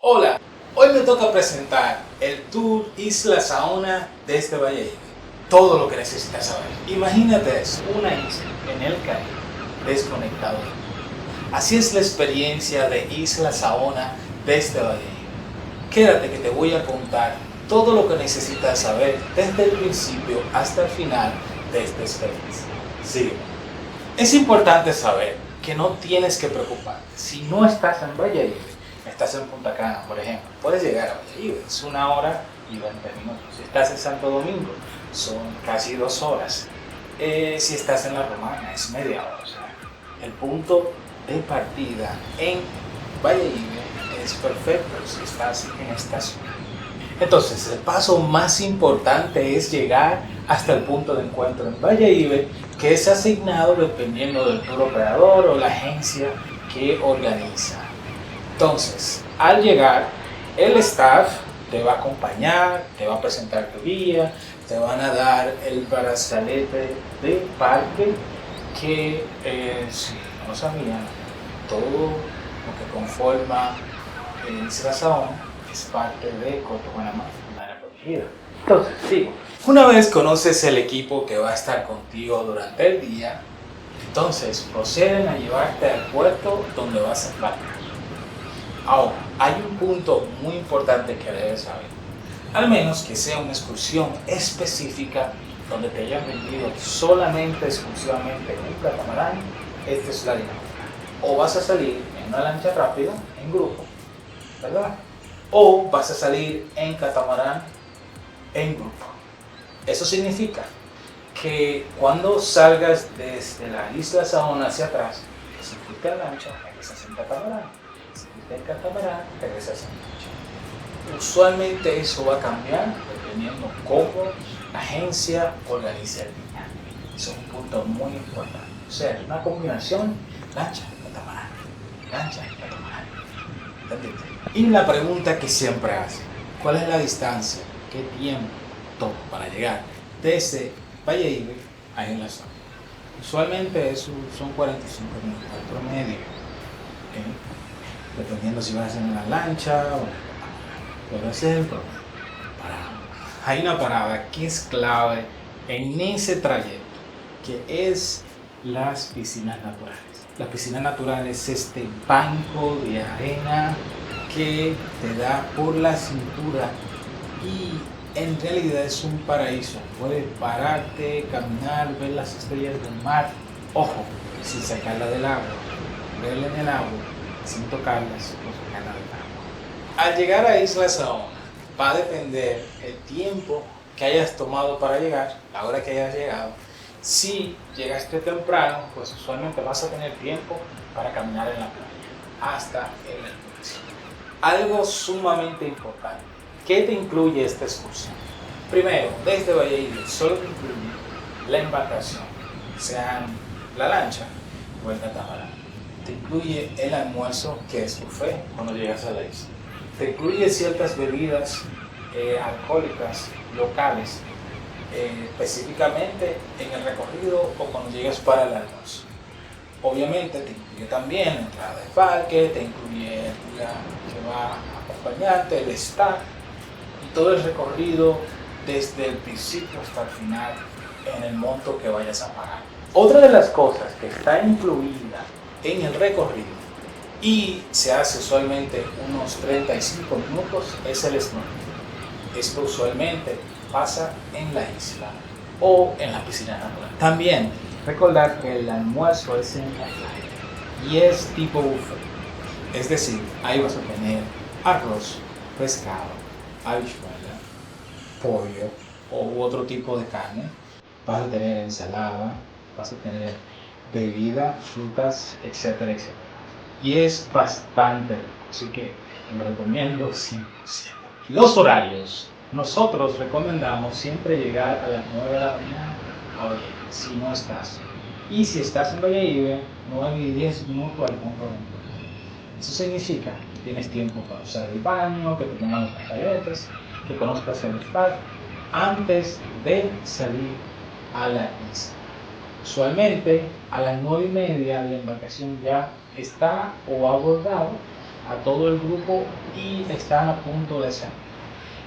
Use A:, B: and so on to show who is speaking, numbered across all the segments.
A: Hola, hoy me toca presentar el Tour Isla Saona desde Valladolid. Todo lo que necesitas saber. Imagínate eso, una isla en el Caribe, desconectado. Así es la experiencia de Isla Saona desde Valladolid. Quédate que te voy a contar todo lo que necesitas saber desde el principio hasta el final de esta experiencia. Sígueme. Es importante saber que no tienes que preocuparte. Si no estás en Valladolid, estás en Punta Cana, por ejemplo, puedes llegar a Valladolid, es 1 hora y 20 minutos. Si estás en Santo Domingo, son casi 2 horas. Si estás en La Romana, es media hora. O sea, el punto de partida en Valladolid es perfecto si estás en esta ciudad. Entonces, el paso más importante es llegar hasta el punto de encuentro en Valladolid, que es asignado dependiendo del tour operador o la agencia que organiza. Entonces, al llegar, el staff te va a acompañar, te va a presentar tu guía, te van a dar el brazalete de parque que, si no sabían, todo lo que conforma Isla Saona es parte de Coto Panamá, un área protegida. Entonces, sigo. Una vez conoces el equipo que va a estar contigo durante el día, entonces proceden a llevarte al puerto donde vas a embarcar. Ahora, hay un punto muy importante que debes saber. Al menos que sea una excursión específica donde te hayan vendido solamente, exclusivamente en un catamarán, esta es la dinámica. O vas a salir en una lancha rápida, en grupo, ¿verdad? O vas a salir en catamarán, en grupo. Eso significa que cuando salgas desde la Isla Saona hacia atrás, si fuiste en lancha, regresas en catamarán. Si fuiste en catamarán, regresas en lancha. Usualmente eso va a cambiar dependiendo cómo la agencia organiza el día. Eso es un punto muy importante. O sea, es una combinación lancha, catamarán, lancha, catamarán. ¿Entendiste? Y la pregunta que siempre hacen, ¿cuál es la distancia? ¿Qué tiempo toma para llegar desde Valladolid a Isla Saona? Usualmente eso son 45 minutos al promedio, ¿okay? Dependiendo si vas a hacer una lancha o una catamarán. Pero ese es el problema. Hay una parada que es clave en ese trayecto, que es las piscinas naturales. Las piscinas naturales es este banco de arena que te da por la cintura y en realidad es un paraíso. Puedes pararte, caminar, ver las estrellas del mar. Ojo, sin sacarla del agua, verla en el agua, sin tocarlas o sacarla del agua. Al llegar a Isla Saona, va a depender el tiempo que hayas tomado para llegar, la hora que hayas llegado. Si llegaste temprano, pues usualmente vas a tener tiempo para caminar en la playa hasta el inicio. Algo sumamente importante. ¿Qué te incluye esta excursión? Primero, desde Valladolid solo te incluye la embarcación, sea la lancha o el catamarán. Te incluye el almuerzo, que es buffet cuando llegas a la isla. Te incluye ciertas bebidas alcohólicas locales, específicamente en el recorrido o cuando llegues para el almuerzo. Obviamente te incluye también la entrada del parque, te incluye el guía que va a acompañarte, el staff y todo el recorrido desde el principio hasta el final en el monto que vayas a pagar. Otra de las cosas que está incluida en el recorrido y se hace usualmente unos 35 minutos es el snorkel. Esto usualmente pasa en la isla o en la piscina natural. También recordar que el almuerzo es en la playa y es tipo buffet. Es decir, ahí vas a tener arroz, pescado, habichuela, pollo u otro tipo de carne. Vas a tener ensalada, vas a tener bebida, frutas, etcétera, etcétera. Y es bastante rico, así que lo recomiendo 100%. Los horarios. Nosotros recomendamos siempre llegar a las 9 de la mañana a Valladolid, si no estás. Y si estás en Valladolid, 9 y 10 minutos al punto de encuentro. Eso significa que tienes tiempo para usar el baño, que te pongan los pasajeros, que conozcas el spa antes de salir a la isla. Usualmente a las 9:30 la embarcación ya está o ha abordado a todo el grupo y están a punto de salir.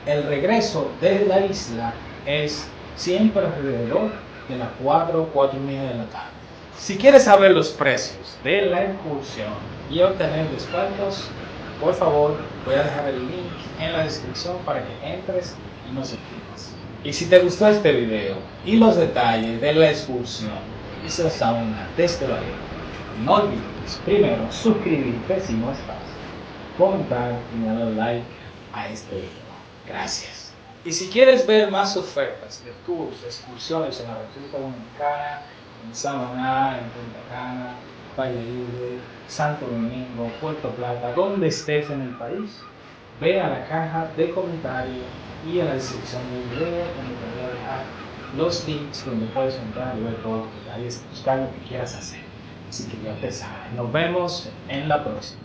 A: El regreso de la isla es siempre alrededor de las 4:30 de la tarde. Si quieres saber los precios de la excursión y obtener descuentos, por favor voy a dejar el link en la descripción para que entres y nos escribas. Y si te gustó este video y los detalles de la excursión Isla Saona desde Bahía, no olvides primero suscribirte si no estás, comentar y darle like a este video. Gracias. Y si quieres ver más ofertas de tours, excursiones en la República Dominicana, en Samaná, en Punta Cana, Valladolid, Santo Domingo, Puerto Plata, donde estés en el país, ve a la caja de comentarios y a la descripción del video donde te voy a dejar los links donde puedes entrar y ver todos los detalles, buscar lo que quieras hacer. Así que ya te sabes. Nos vemos en la próxima.